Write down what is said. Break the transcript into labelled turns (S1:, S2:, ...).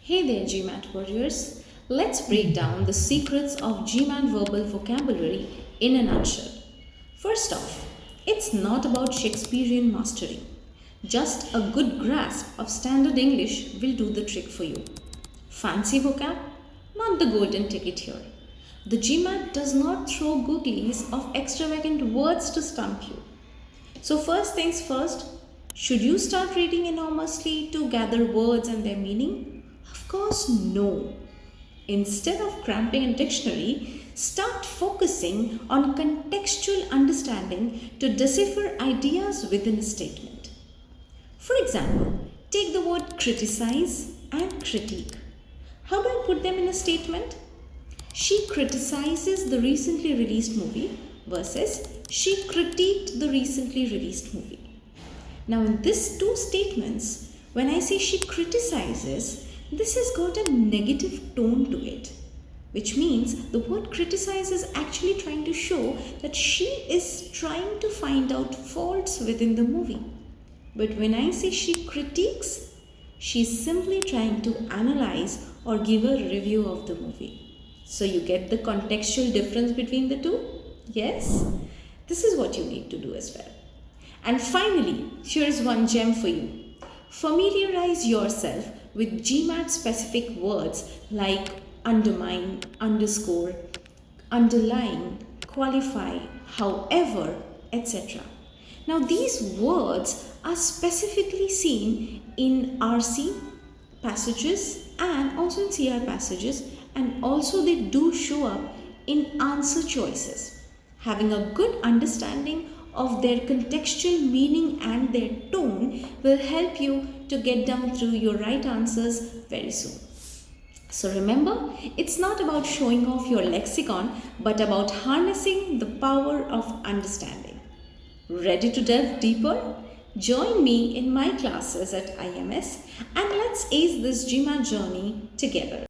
S1: Hey there, GMAT warriors. Let's break down the secrets of GMAT verbal vocabulary in a nutshell. First off, it's not about Shakespearean mastery. Just a good grasp of standard English will do the trick for you. Fancy vocab? Not the golden ticket here. The GMAT does not throw googlies of extravagant words to stump you. So first things first, should you start reading enormously to gather words and their meaning? Of course, no. Instead of cramping a dictionary, start focusing on contextual understanding to decipher ideas within a statement. For example, take the word criticize and critique. How do I put them in a statement? She criticizes the recently released movie versus she critiqued the recently released movie. Now, in these two statements, when I say she criticizes, this has got a negative tone to it, which means the word criticize is actually trying to show that she is trying to find out faults within the movie. But when I say she critiques, she's simply trying to analyze or give a review of the movie. So you get the contextual difference between the two? Yes? This is what you need to do as well. And finally, here's one gem for you. Familiarize yourself with GMAT specific words like undermine, underscore, underline, qualify, however, etc. Now these words are specifically seen in RC passages and also in CR passages, and also they do show up in answer choices. Having a good understanding of their contextual meaning and their tone will help you to get down through your right answers very soon. So remember, it's not about showing off your lexicon, but about harnessing the power of understanding. Ready to delve deeper? Join me in my classes at IMS and let's ace this GMAT journey together.